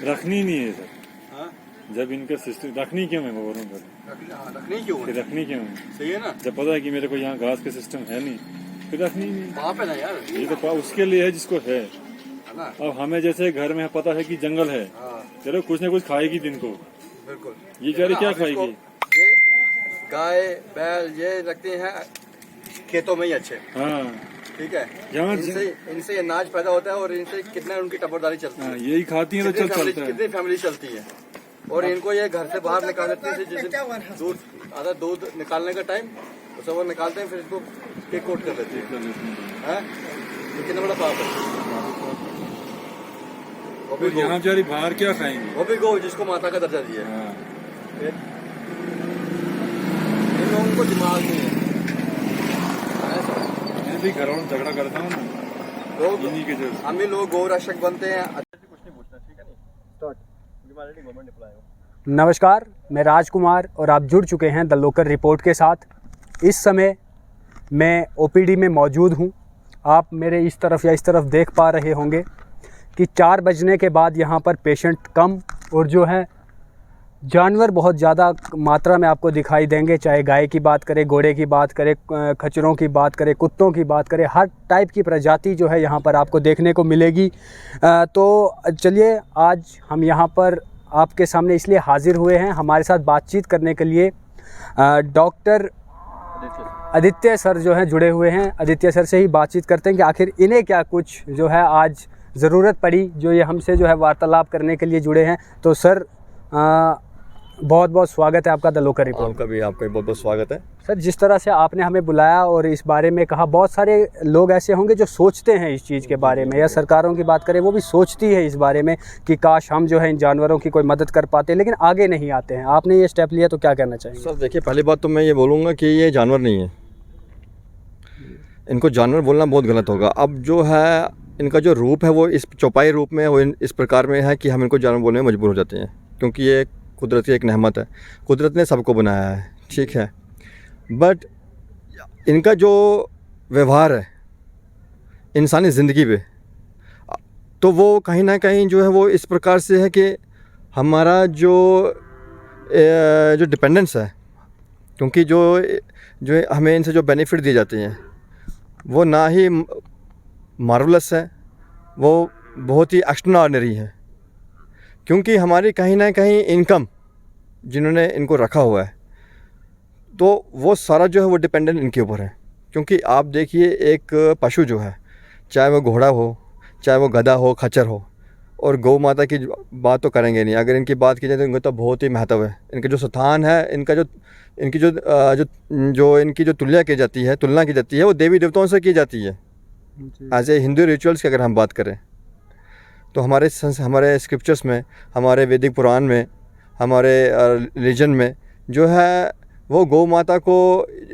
रखनी नहीं है सर। हाँ? जब इनका सिस्टम रखनी क्यों है, मैं बोल रहा हूँ रखनी क्यों है? रखनी क्यों है? सही है ना? जब पता है कि मेरे को यहाँ घास का सिस्टम है नहीं, फिर रखनी ही नहीं। वहाँ पे ना यार, ये तो उसके लिए है जिसको है ना? अब हमें जैसे घर में पता है कि जंगल है, हाँ, चलो कुछ ना कुछ खाएगी दिन को। बिल्कुल। ये कह रही क्या अब इसको- खाएगी? ये गाय बैल ये रखते हैं खेतों में ही अच्छे, हाँ ठीक है। यहाँ इनसे अनाज पैदा होता है और इनसे कितना उनकी टबरदारी चलती है, हाँ, यही खाती है तो चलता है। कितनी फैमिली चलती है। और इनको ये घर से बाहर निकाल देते हैं, जिस दिन दूध आधा दूध निकालने का टाइम तो सब वो निकालते हैं, फिर इसको केक कोट कर देते हैं। ये कितना बड़ा पाप है। वो तो भी यहाँ बेचारी बाहर क्या खाएंगे? वो भी गो जिसको माता का दर्जा दिया है। हाँ। फिर इन लोगों को दिमाग नहीं है। मैं भी घरों में झगड़ा करता हूँ ना, लोग इन्हीं के जैसे। हम ही लोग गौ रक्षक बनते हैं। नमस्कार, मैं राजकुमार और आप जुड़ चुके हैं द लोकल रिपोर्ट के साथ। इस समय मैं ओपीडी में मौजूद हूं। आप मेरे इस तरफ या इस तरफ देख पा रहे होंगे कि 4 बजने के बाद यहां पर पेशेंट कम और जो है जानवर बहुत ज़्यादा मात्रा में आपको दिखाई देंगे। चाहे गाय की बात करें, घोड़े की बात करें, खच्चरों की बात करें, कुत्तों की बात करें, हर टाइप की प्रजाति जो है यहाँ पर आपको देखने को मिलेगी। तो चलिए आज हम यहाँ पर आपके सामने इसलिए हाजिर हुए हैं, हमारे साथ बातचीत करने के लिए डॉक्टर आदित्य सर जो हैं जुड़े हुए हैं। आदित्य सर से ही बातचीत करते हैं कि आखिर इन्हें क्या कुछ जो है आज ज़रूरत पड़ी, जो ये हमसे जो है वार्तालाप करने के लिए जुड़े हैं। तो सर बहुत बहुत स्वागत है आपका द लोकल रिपोर्ट। आपका भी बहुत बहुत स्वागत है सर, जिस तरह से आपने हमें बुलाया और इस बारे में कहा, बहुत सारे लोग ऐसे होंगे जो सोचते हैं इस चीज़ के बारे में, या सरकारों की बात करें वो भी सोचती है इस बारे में कि काश हम जो है इन जानवरों की कोई मदद कर पाते, लेकिन आगे नहीं आते हैं। आपने ये स्टेप लिया तो क्या कहना चाहेंगे? सर? देखिए, पहली बात तो मैं ये बोलूँगा कि ये जानवर नहीं है, इनको जानवर बोलना बहुत गलत होगा। अब जो है इनका जो रूप है वो इस चौपाई रूप में, वो इस प्रकार में है कि हम इनको जानवर बोलने में मजबूर हो जाते हैं, क्योंकि ये कुदरत की एक नेमत है। कुदरत ने सबको बनाया है, ठीक है, बट इनका जो व्यवहार है इंसानी ज़िंदगी पे, तो वो कहीं ना कहीं जो है वो इस प्रकार से है कि हमारा जो डिपेंडेंस है, क्योंकि जो हमें इनसे जो बेनिफिट दिए जाते हैं वो ना ही मार्वलस है, वो बहुत ही एक्स्ट्राऑर्डिनरी है। क्योंकि हमारी कहीं ना कहीं इनकम जिन्होंने इनको रखा हुआ है, तो वो सारा जो है वो डिपेंडेंट इनके ऊपर है। क्योंकि आप देखिए, एक पशु जो है, चाहे वो घोड़ा हो, चाहे वो गधा हो, खच्चर हो, और गौ माता की बात तो करेंगे नहीं। अगर इनकी बात की जाए तो इनका तो बहुत ही महत्व है। इनका जो स्थान है, इनकी जो तुलना की जाती है वो देवी देवताओं से की जाती है। एज ए हिंदू रिचुअल्स की अगर हम बात करें तो हमारे स्क्रिप्चर्स में, हमारे वैदिक पुराण में, हमारे रिलीजन में जो है वो गौ माता को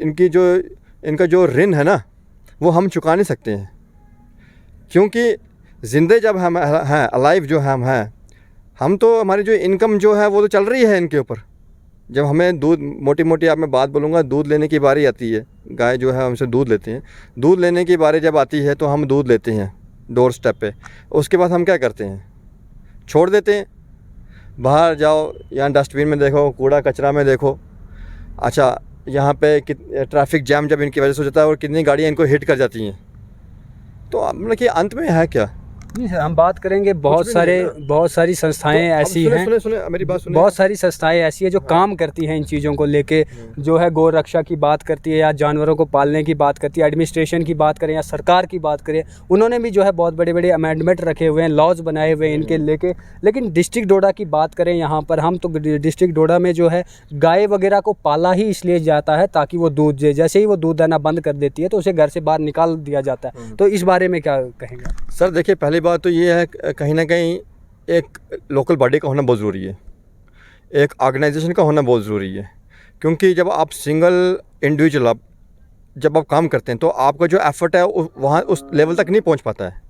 इनका जो ऋण है ना, वो हम चुका नहीं सकते हैं। क्योंकि ज़िंदे जब हम हैं, अलाइव जो हम तो हमारी जो इनकम जो है वो तो चल रही है इनके ऊपर। जब हमें दूध, मोटी मोटी आप मैं बात बोलूँगा, दूध लेने की बारी आती है, गाय जो है हमसे दूध लेते हैं, दूध लेने की बारी जब आती है तो हम दूध लेते हैं डोर स्टेप पे। उसके बाद हम क्या करते हैं, छोड़ देते हैं। बाहर जाओ, यहाँ डस्टबिन में देखो, कूड़ा कचरा में देखो। अच्छा, यहाँ पे ट्रैफिक जैम जब इनकी वजह से हो जाता है और कितनी गाड़ियाँ इनको हिट कर जाती हैं, तो मतलब कि अंत में है क्या? नहीं सर, हम बात करेंगे बहुत सारी संस्थाएं ऐसी हैं, सुने मेरी बात सुने। बहुत सारी संस्थाएं ऐसी हैं जो काम करती हैं इन चीज़ों को लेके, जो है गौ रक्षा की बात करती है या जानवरों को पालने की बात करती है। एडमिनिस्ट्रेशन की बात करें या सरकार की बात करें, उन्होंने भी जो है बहुत बड़े बड़े अमेंडमेंट रखे हुए हैं, लॉज बनाए हुए हैं इनके लेके। लेकिन डिस्ट्रिक्ट डोडा की बात करें यहाँ पर, हम तो डिस्ट्रिक्ट डोडा में जो है गाय वगैरह को पाला ही इसलिए जाता है ताकि वो दूध दे। जैसे ही वो दूध देना बंद कर देती है तो उसे घर से बाहर निकाल दिया जाता है। तो इस बारे में क्या कहेंगे सर? देखिए, पहली बात तो ये है, कहीं ना कहीं एक लोकल बॉडी का होना बहुत ज़रूरी है, एक ऑर्गेनाइजेशन का होना बहुत ज़रूरी है। क्योंकि जब आप सिंगल इंडिविजुअल जब आप काम करते हैं तो आपका जो एफर्ट है वहाँ उस लेवल तक नहीं पहुँच पाता है।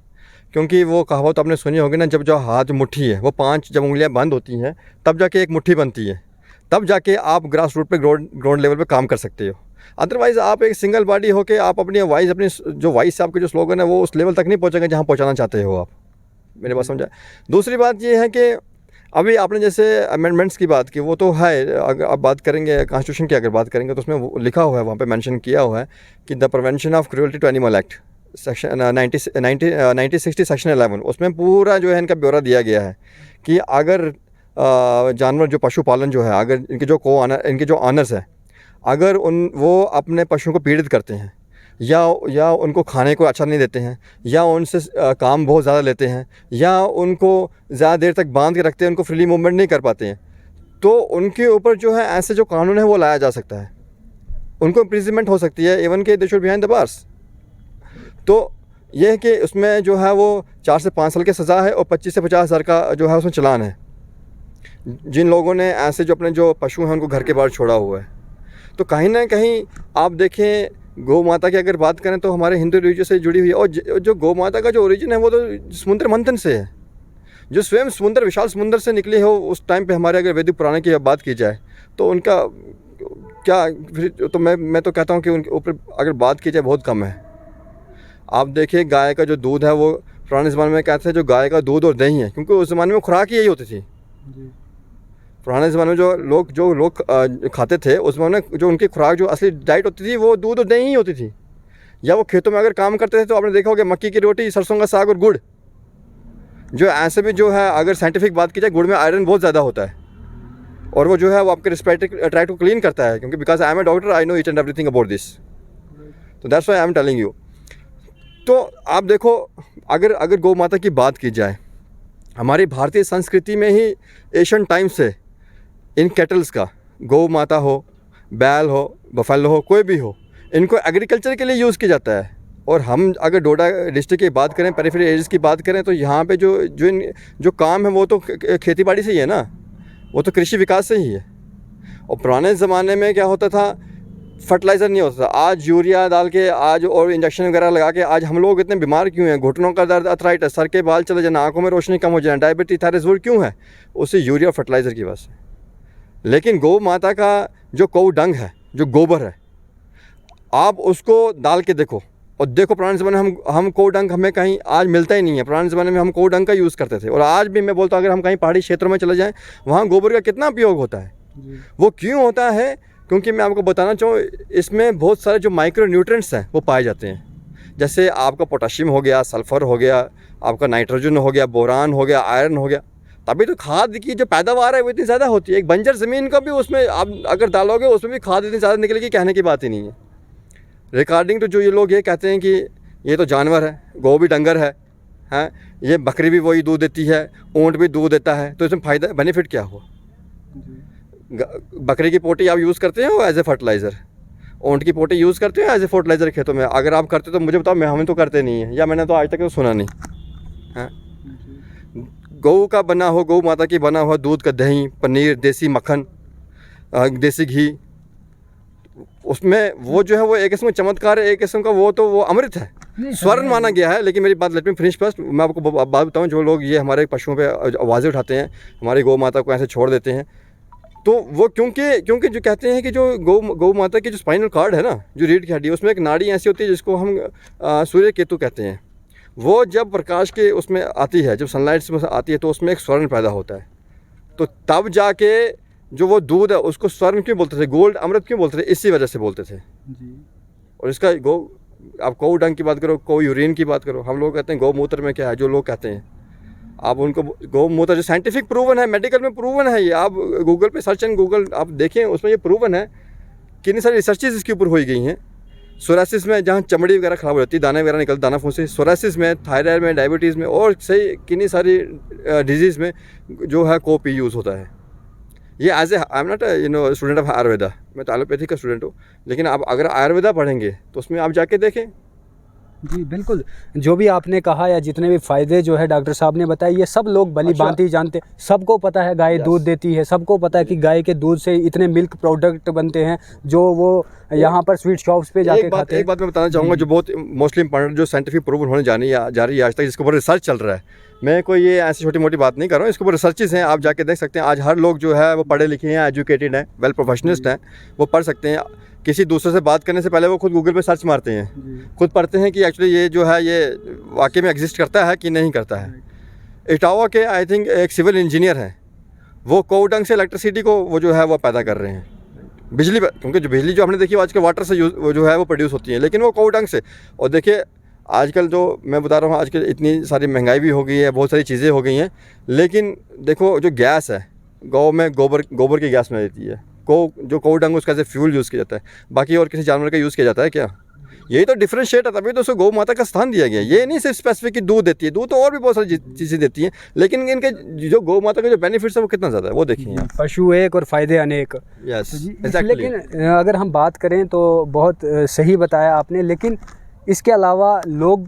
क्योंकि वो कहावत तो आपने सुनी होगी ना, जब जो हाथ मुट्ठी है वो 5 जब उंगलियाँ बंद होती हैं तब जाके एक मुट्ठी बनती है, तब जाके आप ग्रास रूट पे ग्राउंड लेवल पे काम कर सकते हो। अदरवाइज़ आप एक सिंगल बॉडी होके आप अपनी जो वॉइस आपके जो स्लोगन है वो उस लेवल तक नहीं पहुँचेंगे जहाँ पहुँचाना चाहते हो आप। मेरी बात समझा? दूसरी बात ये है कि अभी आपने जैसे अमेंडमेंट्स की बात की, वो तो है, अगर आप बात करेंगे कॉन्स्टिट्यूशन की अगर बात करेंगे तो उसमें लिखा हुआ है, वहाँ पे मेंशन किया हुआ है कि the prevention of cruelty to animal act section 1960 section 11, उसमें पूरा जो है इनका ब्यौरा दिया गया है कि अगर जानवर जो पशुपालन जो है, अगर इनके जो ऑनर्स है, अगर वो अपने पशुओं को पीड़ित करते हैं या उनको खाने को अच्छा नहीं देते हैं, या उनसे काम बहुत ज़्यादा लेते हैं, या उनको ज़्यादा देर तक बांध के रखते हैं, उनको फ्रीली मूवमेंट नहीं कर पाते हैं, तो उनके ऊपर जो है ऐसे जो कानून है वो लाया जा सकता है, उनको इम्प्रिजनमेंट हो सकती है, इवन के they should behind the bars. तो ये है कि उसमें जो है वो 4 से 5 साल की सज़ा है और 25 से 50 हज़ार का जो है उसमें चलान है, जिन लोगों ने ऐसे जो अपने जो पशु हैं उनको घर के बाहर छोड़ा हुआ है। तो कहीं ना कहीं आप देखें, गौ माता की अगर बात करें तो हमारे हिंदू रिलीजन से जुड़ी हुई है, और जो गौ माता का जो ओरिजिन है वो तो समुद्र मंथन से है, जो स्वयं समुद्र, विशाल समुद्र से निकले हो उस टाइम पे। हमारे अगर वैदिक पुराण की बात की जाए तो उनका क्या, फिर तो मैं तो कहता हूँ कि उनके ऊपर अगर बात की जाए बहुत कम है। आप देखिए गाय का जो दूध है वो पुराने ज़माने में कहते थे जो गाय का दूध और दही है, क्योंकि उस ज़माने में खुराक ही यही होती थी। पुराने ज़माने में जो लोग खाते थे उस ज़माने में जो उनकी खुराक जो असली डाइट होती थी वो दूध और दही ही होती थी। या वो खेतों में अगर काम करते थे तो आपने देखा होगा मक्की की रोटी, सरसों का साग और गुड़। जो ऐसे भी जो है अगर साइंटिफिक बात की जाए, गुड़ में आयरन बहुत ज़्यादा होता है, और वो जो है वो आपके रेस्पिरेटरी ट्रैक्ट को क्लीन करता है, क्योंकि because I am a doctor, I know each and everything about this, तो that's why I am telling you. तो आप देखो, अगर गौ माता की बात की जाए, हमारी भारतीय संस्कृति में ही एशियन टाइम से इन कैटल्स का, गौ माता हो, बैल हो, बफेलो हो, कोई भी हो, इनको एग्रीकल्चर के लिए यूज़ किया जाता है। और हम अगर डोडा डिस्ट्रिक्ट की बात करें, पेरिफेरल एरियाज़ की बात करें, तो यहाँ पे जो काम है वो तो खेती बाड़ी से ही है ना, वो तो कृषि विकास से ही है। और पुराने ज़माने में क्या होता था, फर्टिलाइज़र नहीं होता था। आज यूरिया डाल के, आज और इंजेक्शन वगैरह लगा के आज हम लोग इतने बीमार क्यों हैं? घुटनों का दर्द, अर्थराइटिस, सर के बाल चले जाना, आँखों में रोशनी कम हो जाना, डायबिटीज, थायराइड क्यों है? उससे यूरिया फर्टिलाइज़र की वजह से। लेकिन गौ माता का जो गौ डंग है, जो गोबर है, आप उसको डाल के देखो, और देखो पुराने ज़माने में हम गौ डंग हमें कहीं आज मिलता ही नहीं है। पुराने ज़माने में हम गौ डंग का यूज़ करते थे, और आज भी मैं बोलता हूँ अगर हम कहीं पहाड़ी क्षेत्रों में चले जाएँ, वहाँ गोबर का कितना उपयोग होता है। वो क्यों होता है? क्योंकि मैं आपको बताना चाहूँ, इसमें बहुत सारे जो माइक्रो न्यूट्रिएंट्स हैं वो पाए जाते हैं। जैसे आपका पोटाशियम हो गया, सल्फ़र हो गया, आपका नाइट्रोजन हो गया, बोरान हो गया, आयरन हो गया। तभी तो खाद की जो पैदावार है वो इतनी ज़्यादा होती है। एक बंजर ज़मीन का भी उसमें आप अगर डालोगे उसमें भी खाद इतनी ज़्यादा निकलेगी, कहने की बात ही नहीं है। रिकॉर्डिंग तो जो ये लोग ये कहते हैं कि ये तो जानवर है, गौ भी डंगर है, ये बकरी भी वही दूध देती है, ऊँट भी दूध देता है, तो इसमें फ़ायदा बेनिफिट क्या हुआ? बकरी की पोटी आप यूज़ करते हो एज ए फर्टिलाइज़र, ऊँट की पोटी यूज़ करते हो एज ए फर्टिलाइज़र खेतों में? अगर आप करते तो मुझे बताओ, हमें तो करते नहीं है, या मैंने तो आज तक तो सुना नहीं है। गौ का बना हो, गौ माता की बना हुआ दूध का दही, पनीर, देसी मक्खन, देसी घी, उसमें वो जो है वो एक किस्म का चमत्कार है, एक किस्म का वो अमृत है, स्वर्ण माना गया है। लेकिन मेरी बात, लेट मी फिनिश फर्स्ट। मैं आपको बात बताऊं, जो लोग ये हमारे पशुओं पे आवाज़ें उठाते हैं, हमारी गौ माता को ऐसे छोड़ देते हैं, तो वो क्योंकि जो कहते हैं कि जो गौ माता की जो स्पाइनल कार्ड है ना, जो रीढ़ की हड्डी, उसमें एक नाड़ी ऐसी होती है जिसको हम सूर्य केतु कहते हैं। वो जब प्रकाश के उसमें आती है, जब सनलाइट में आती है, तो उसमें एक स्वर्ण पैदा होता है। तो तब जाके जो वो दूध है उसको स्वर्ण क्यों बोलते थे, गोल्ड, अमृत क्यों बोलते थे? इसी वजह से बोलते थे जी। और इसका आप गौ डंग की बात करो, गौ यूरिन की बात करो, हम लोग कहते हैं गौमूत्र में क्या है, जो लोग कहते हैं, आप उनको गौमूत्र जो साइंटिफिक प्रूवन है, मेडिकल में प्रूवन है, ये आप गूगल पे सर्च एंड गूगल आप देखें, उसमें ये प्रूवन है। कितनी सारी रिसर्चेज इसके ऊपर हो गई हैं। सोरासिस में जहाँ चमड़ी वगैरह ख़राब हो जाती है, दाने वगैरह निकलते, दाना फूंसी, सोरासिस में, थायराइड में, डायबिटीज़ में, और सही कितनी सारी डिजीज़ में जो है कोपी यूज़ होता है। ये as a, I am not student of Ayurveda, मैं तो एलोपैथी का स्टूडेंट हूँ, लेकिन आप अगर आयुर्वेदा पढ़ेंगे तो उसमें आप जाके देखें। जी बिल्कुल, जो भी आपने कहा या जितने भी फ़ायदे जो है डॉक्टर साहब ने बताए, ये सब लोग भली भांति जानते, सबको पता है गाय दूध देती है, सबको पता है कि गाय के दूध से इतने मिल्क प्रोडक्ट बनते हैं जो वो यहाँ पर स्वीट शॉप्स पे जाके खाते हैं। एक बात मैं बताना चाहूँगा जो बहुत मोस्टली इंपॉर्टेंट, जो साइंटिफिक प्रूवन होने जा रही है आज तक, जिसके ऊपर रिसर्च चल रहा है। मैं कोई ये ऐसी छोटी मोटी बात नहीं कर रहा हूँ, इसके ऊपर रिसर्चेज हैं, आप जाके देख सकते हैं। आज हर लोग जो है वो पढ़े लिखे हैं, एजुकेटेड हैं, वेल प्रोफेशनलिस्ट हैं, वो पढ़ सकते हैं। किसी दूसरे से बात करने से पहले वो खुद गूगल पे सर्च मारते हैं, खुद पढ़ते हैं कि एक्चुअली ये जो है ये वाकई में एग्जिस्ट करता है कि नहीं करता है। इटावा के आई थिंक एक सिविल इंजीनियर हैं, वो कोवडंग से इलेक्ट्रिसिटी को वो जो है वो पैदा कर रहे हैं, बिजली क्योंकि जो बिजली जो हमने देखी आजकल वाटर से वो जो है वो प्रोड्यूस होती है, लेकिन वो कोवडंग से। और देखिए आजकल जो मैं बता रहा हूँ, आजकल इतनी सारी महंगाई भी हो गई है, बहुत सारी चीज़ें हो गई हैं, लेकिन देखो जो गैस है गाँव में गोबर की गैस में रहती है, जो कोवडंग उसका एज ए फ्यूल यूज़ किया जाता है, बाकी और किसी जानवर का यूज़ किया जाता है क्या? यही तो डिफरेंशिएट है, तभी तो उसको गौ माता का स्थान दिया गया। ये नहीं सिर्फ स्पेसिफिक कि दूध देती है, दूध तो और भी बहुत सारी चीज़ें देती हैं, लेकिन इनके जो गौ माता के जो बेनिफिट्स है वो कितना ज़्यादा है वो देखिए। पशु एक और फ़ायदे अनेक। Yes exactly. लेकिन अगर हम बात करें तो बहुत सही बताया आपने, लेकिन इसके अलावा लोग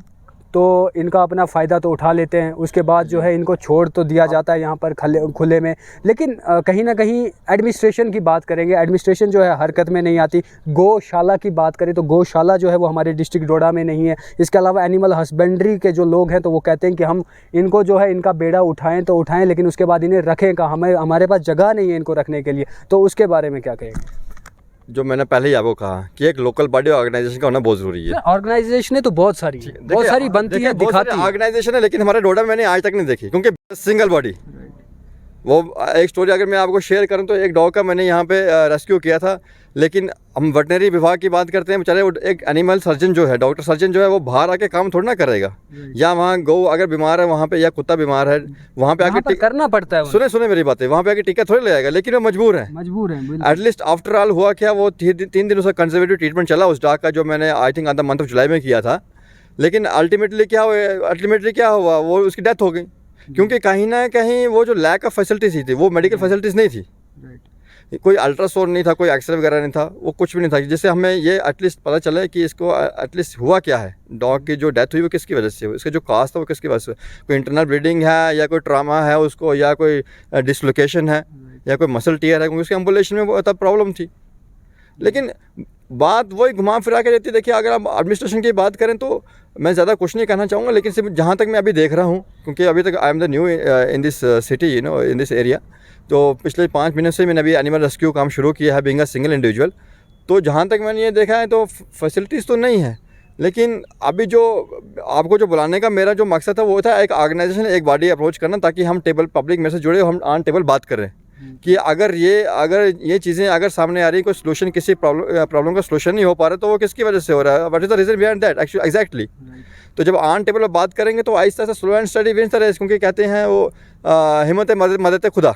तो इनका अपना फ़ायदा तो उठा लेते हैं, उसके बाद जो है इनको छोड़ तो दिया जाता है यहाँ पर खुले में। लेकिन कहीं ना कहीं एडमिनिस्ट्रेशन की बात करेंगे, एडमिनिस्ट्रेशन जो है हरकत में नहीं आती। गौशाला की बात करें तो गौशाला जो है वो हमारे डिस्ट्रिक्ट डोडा में नहीं है। इसके अलावा एनिमल हस्बेंड्री के जो लोग हैं तो वो कहते हैं कि हम इनको जो है इनका बेड़ा उठाएं तो उठाएं, लेकिन उसके बाद इन्हें रखें कहाँ, हमारे पास जगह नहीं है इनको रखने के लिए। तो उसके बारे में क्या कहेंगे? जो मैंने पहले ही आपको कहा कि एक लोकल बॉडी ऑर्गेनाइजेशन का होना बहुत ज़रूरी है। ऑर्गेनाइजेशन तो बहुत सारी बनती है, दिखाती है ऑर्गेनाइजेशन है, लेकिन हमारे डोडा में मैंने आज तक नहीं देखी, क्योंकि सिंगल बॉडी। वो एक स्टोरी अगर मैं आपको शेयर करूं तो एक डॉग का मैंने यहाँ पे रेस्क्यू किया था, लेकिन हम वेटनरी विभाग की बात करते हैं, बेचारे एक एनिमल सर्जन जो है, डॉक्टर सर्जन जो है, वो बाहर आके काम थोड़ा ना करेगा, या वहाँ गौ अगर बीमार है वहाँ पे, या कुत्ता बीमार है वहाँ पे आके करना पड़ता है। सुने मेरी बातें, वहाँ पे आके टीका थोड़ी लगाएगा, लेकिन वो मजबूर है। एटलीस्ट आफ्टर ऑल हुआ क्या, वो 3 दिन उसका कंजर्वेटिव ट्रीटमेंट चला उस डॉग का, जो मैंने I think the month of July में किया था, लेकिन अल्टीमेटली क्या हुआ, वो उसकी डेथ हो गई, क्योंकि कहीं ना कहीं वो जो लैक ऑफ फैसिलिटीज़ थी, वो मेडिकल फैसिलिटीज़ नहीं थी, कोई अल्ट्रासाउंड नहीं था, कोई एक्सरे वगैरह नहीं था, वो कुछ भी नहीं था, जिससे हमें ये एटलीस्ट पता चला कि इसको एटलीस्ट हुआ क्या है, डॉग की जो डेथ हुई वो किसकी वजह से हुई, इसका जो कास्ट था वो किसकी वजह से, कोई इंटरनल ब्लीडिंग है, या कोई ट्रामा है उसको, या कोई डिसलोकेशन है, या कोई मसल टीयर है, क्योंकि उसके एम्बुलेशन में वो तब प्रॉब्लम थी। लेकिन बात वही घुमा फिरा के रहती है। देखिए अगर आप एडमिनिस्ट्रेशन की बात करें तो मैं ज़्यादा कुछ नहीं कहना चाहूँगा, लेकिन सिर्फ जहाँ तक मैं अभी देख रहा हूँ, क्योंकि अभी तक I am the new in this city, in this area, तो पिछले 5 महीने से मैंने अभी एनिमल रेस्क्यू काम शुरू किया है, बीइंग अ सिंगल इंडिविजुअल। तो जहाँ तक मैंने ये देखा है तो फैसिलिटीज़ तो नहीं है, लेकिन अभी जो आपको जो बुलाने का मेरा जो मकसद था वो था एक ऑर्गेनाइजेशन, एक बॉडी अप्रोच करना, ताकि हम टेबल पब्लिक में से जुड़े, हम ऑन टेबल बात करें कि अगर ये चीज़ें अगर सामने आ रही, कोई सोल्यूशन, किसी प्रॉब्लम का सोल्यूशन नहीं हो पा रहा, तो वो किसकी वजह से हो रहा है, what is the reason behind that actually exactly. तो जब ऑन टेबल पर बात करेंगे तो आहिस्ता आहिस्ता slow and steady wins the race, क्योंकि कहते हैं वो हिम्मत मदद खुदा,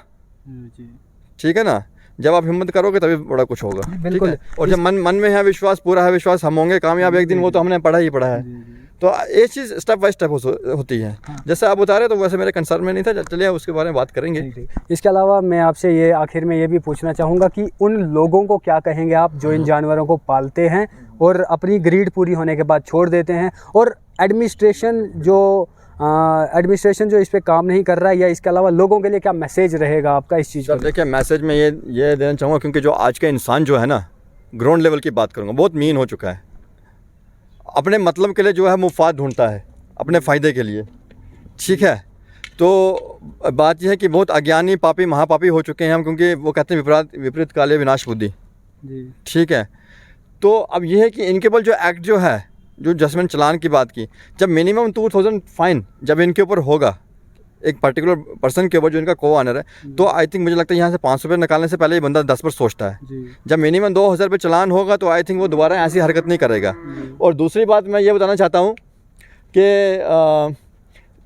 ठीक है ना। जब आप हिम्मत करोगे तभी बड़ा कुछ होगा, बिल्कुल। और जब मन में है विश्वास, पूरा है विश्वास, हम होंगे कामयाब एक दिन, वो तो हमने पढ़ा है। तो ये चीज़ स्टेप बाय स्टेप होती है। जैसे आप बता रहे तो वैसे मेरे कंसर्न में नहीं था, चलिए उसके बारे में बात करेंगे। इसके अलावा मैं आपसे ये आखिर में ये भी पूछना चाहूँगा कि उन लोगों को क्या कहेंगे आप जो इन जानवरों को पालते हैं और अपनी ग्रीड पूरी होने के बाद छोड़ देते हैं, और एडमिनिस्ट्रेशन जो इस पे काम नहीं कर रहा है, या इसके अलावा लोगों के लिए क्या मैसेज रहेगा आपका इस चीज़ का? देखिए मैसेज में ये देना चाहूँगा, क्योंकि जो आज का इंसान जो है ना, ग्राउंड लेवल की बात करूँगा, बहुत मीन हो चुका है, अपने मतलब के लिए जो है मुफाद ढूंढता है, अपने फ़ायदे के लिए, ठीक है। तो बात यह है कि बहुत अज्ञानी पापी महापापी हो चुके हैं हम, क्योंकि वो कहते हैं विपरीत काले विनाश बुद्धि, ठीक है। तो अब यह है कि इनके ऊपर जो एक्ट जो है, जो जजमेंट चलान की बात की, जब मिनिमम 2000 फाइन जब इनके ऊपर होगा, एक पर्टिकुलर पर्सन के ऊपर जो इनका को ऑनर है, तो आई थिंक मुझे लगता है यहाँ से 500 रुपये निकालने से पहले ये बंदा 10 बार सोचता है। जब मिनिमम 2000 रुपये चलान होगा तो आई थिंक वो दोबारा ऐसी हरकत नहीं करेगा। और दूसरी बात मैं ये बताना चाहता हूँ कि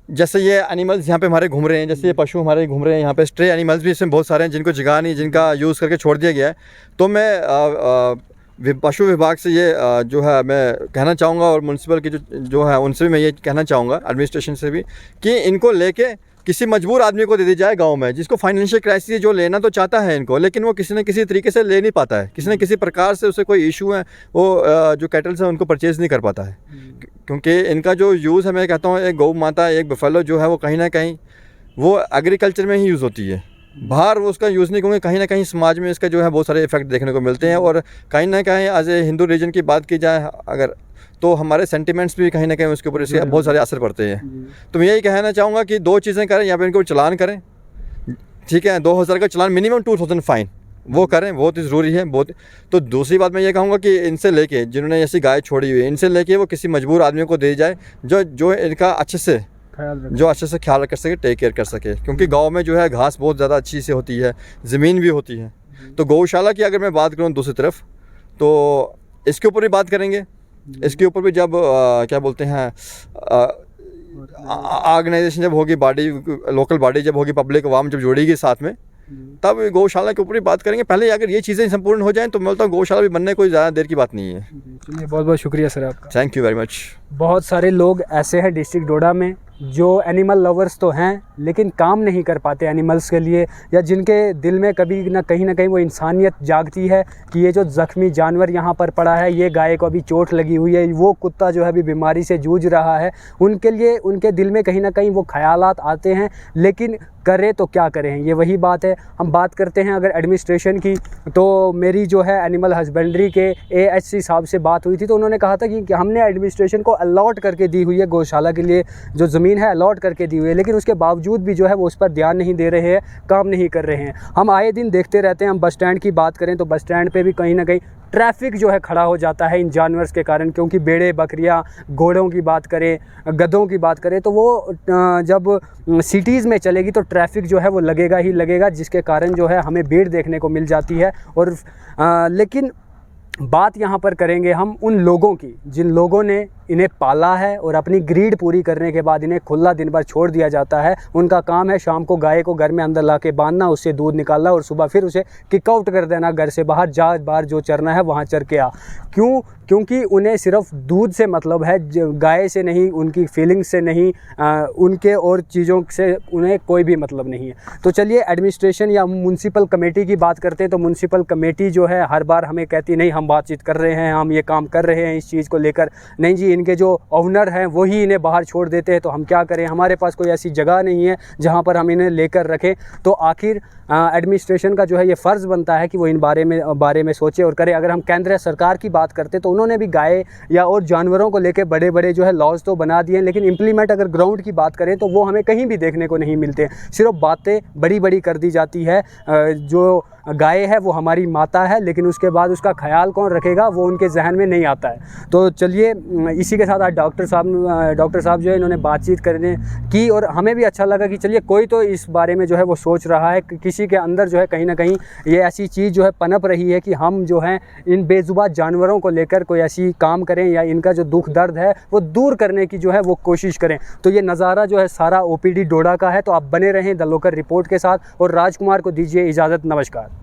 जैसे ये एनिमल्स यहाँ पे हमारे घूम रहे हैं, जैसे ये पशु हमारे घूम रहे हैं यहाँ पे, स्ट्रे एनिमल्स भी इसमें बहुत सारे हैं जिनको जगह नहीं, जिनका यूज़ करके छोड़ दिया गया है। तो मैं पशु विभाग से ये जो है मैं कहना चाहूँगा, और म्यूनसिपल की जो है उनसे भी मैं ये कहना चाहूँगा, एडमिनिस्ट्रेशन से भी, कि इनको लेके किसी मजबूर आदमी को दे दी जाए गांव में, जिसको फाइनेंशियल क्राइसिस जो लेना तो चाहता है इनको, लेकिन वो किसी न किसी तरीके से ले नहीं पाता है, किसी न किसी प्रकार से उसे कोई इशू है, वो जो कैटल्स हैं उनको परचेज़ नहीं कर पाता है, क्योंकि इनका जो यूज़ है, मैं कहता हूँ एक गौ माता, एक बफेलो जो है, वो कहीं ना कहीं वो एग्रीकल्चर में ही यूज़ होती है, बाहर वो उसका यूज़ नहीं, क्योंकि कहीं ना कहीं समाज में इसका जो है बहुत सारे इफेक्ट देखने को मिलते हैं। और कहीं ना कहीं एज ए हिंदू रीजन की बात की जाए अगर, तो हमारे सेंटिमेंट्स भी कहीं ना कहीं उसके ऊपर इसके बहुत सारे असर पड़ते हैं। तो मैं यही कहना चाहूँगा कि 2 चीज़ें करें, या फिर इनको चलान करें, ठीक है, 2000 का चलान, मिनिमम 2000 फाइन वो करें, बहुत ही ज़रूरी है, बहुत। तो दूसरी बात मैं ये कहूँगा कि इनसे लेके, जिन्होंने ऐसी गाय छोड़ी हुई है, इनसे लेके वो किसी मजबूर आदमी को दे जाए जो इनका अच्छे से जो अच्छे से ख्याल कर सके, टेक केयर कर सके। क्योंकि गांव में जो है घास बहुत ज़्यादा अच्छी से होती है, ज़मीन भी होती है। तो गौशाला की अगर मैं बात करूँ दूसरी तरफ, तो इसके ऊपर भी बात करेंगे। इसके ऊपर भी जब क्या बोलते हैं, ऑर्गेनाइजेशन जब होगी, बॉडी, लोकल बॉडी जब होगी, पब्लिक अवाम जब जुड़ेगी साथ में, तब गौशाला के ऊपर ही बात करेंगे। पहले अगर ये चीज़ें संपूर्ण हो जाएं तो मैं बोलता हूँ गौशाला भी बनने कोई ज़्यादा देर की बात नहीं है। चलिए, बहुत बहुत शुक्रिया सर आपका। Thank you very much. बहुत सारे लोग ऐसे हैं डिस्ट्रिक्ट डोडा में जो एनिमल लवर्स तो हैं, लेकिन काम नहीं कर पाते एनिमल्स के लिए, या जिनके दिल में कभी ना कहीं वो इंसानियत जागती है कि ये जो ज़ख्मी जानवर यहाँ पर पड़ा है, ये गाय को अभी चोट लगी हुई है, वो कुत्ता जो है अभी बीमारी से जूझ रहा है, उनके लिए उनके दिल में कहीं ना कहीं वो ख्यालात आते हैं। लेकिन करें तो क्या करें, ये वही बात है। हम बात करते हैं अगर एडमिनिस्ट्रेशन की, तो मेरी जो है एनिमल हस्बेंड्री के AHC साहब से बात हुई थी, तो उन्होंने कहा था कि हमने एडमिनिस्ट्रेशन को अलॉट करके दी हुई है, गौशाला के लिए जो ज़मीन है अलॉट करके दी हुई है, लेकिन उसके बावजूद भी जो है वो उस पर ध्यान नहीं दे रहे हैं, काम नहीं कर रहे हैं। हम आए दिन देखते रहते हैं। हम बस स्टैंड की बात करें तो बस स्टैंड पे भी कहीं ना कहीं ट्रैफिक जो है खड़ा हो जाता है इन जानवर्स के कारण, क्योंकि भेड़ें, बकरियां, घोड़ों की बात करें, गधों की बात करें, तो वो जब सिटीज़ में चलेगी तो ट्रैफिक जो है वो लगेगा ही लगेगा, जिसके कारण जो है हमें भीड़ देखने को मिल जाती है। और लेकिन बात यहाँ पर करेंगे हम उन लोगों की जिन लोगों ने इन्हें पाला है और अपनी ग्रीड पूरी करने के बाद इन्हें खुला दिन भर छोड़ दिया जाता है। उनका काम है शाम को गाय को घर में अंदर ला के बांधना, उससे दूध निकालना और सुबह फिर उसे किक आउट कर देना घर से बाहर, जा बाहर जो चरना है वहाँ चर के आ। क्यों? क्योंकि उन्हें सिर्फ दूध से मतलब है, गाय से नहीं, उनकी फीलिंग्स से नहीं, उनके और चीज़ों से उन्हें कोई भी मतलब नहीं है। तो चलिए एडमिनिस्ट्रेशन या म्यूनसिपल कमेटी की बात करते हैं। तो म्यूनसिपल कमेटी जो है हर बार हमें कहती नहीं हम बातचीत कर रहे हैं, हम ये काम कर रहे हैं इस चीज़ को लेकर। नहीं जी, इनके जो ओनर हैं वही इन्हें बाहर छोड़ देते हैं, तो हम क्या करें? हमारे पास कोई ऐसी जगह नहीं है जहाँ पर हम इन्हें लेकर रखें। तो आखिर एडमिनिस्ट्रेशन का जो है ये फ़र्ज़ बनता है कि वो इन बारे में सोचे और करे। अगर हम केंद्र सरकार की बात करते तो उन्होंने भी गाय या और जानवरों को लेकर बड़े बड़े जो है लॉज तो बना दिए हैं, लेकिन इम्प्लीमेंट अगर ग्राउंड की बात करें तो वो हमें कहीं भी देखने को नहीं मिलते। सिर्फ बातें बड़ी बड़ी कर दी जाती है। जो गाय है वो हमारी माता है, लेकिन उसके बाद उसका ख्याल कौन रखेगा वो उनके जहन में नहीं आता है। तो चलिए, इसी के साथ आज डॉक्टर साहब जो है इन्होंने बातचीत करने की और हमें भी अच्छा लगा कि चलिए कोई तो इस बारे में जो है वो सोच रहा है। किसी के अंदर जो है कहीं ना कहीं ये ऐसी चीज़ जो है पनप रही है कि हम जो है इन बेजुबान जानवरों को लेकर कोई ऐसी काम करें या इनका जो दुख दर्द है वो दूर करने की जो है वो कोशिश करें। तो ये नज़ारा जो है सारा OPD डोडा का है। तो आप बने रहें द लोकल रिपोर्ट के साथ और राजकुमार को दीजिए इजाज़त। नमस्कार।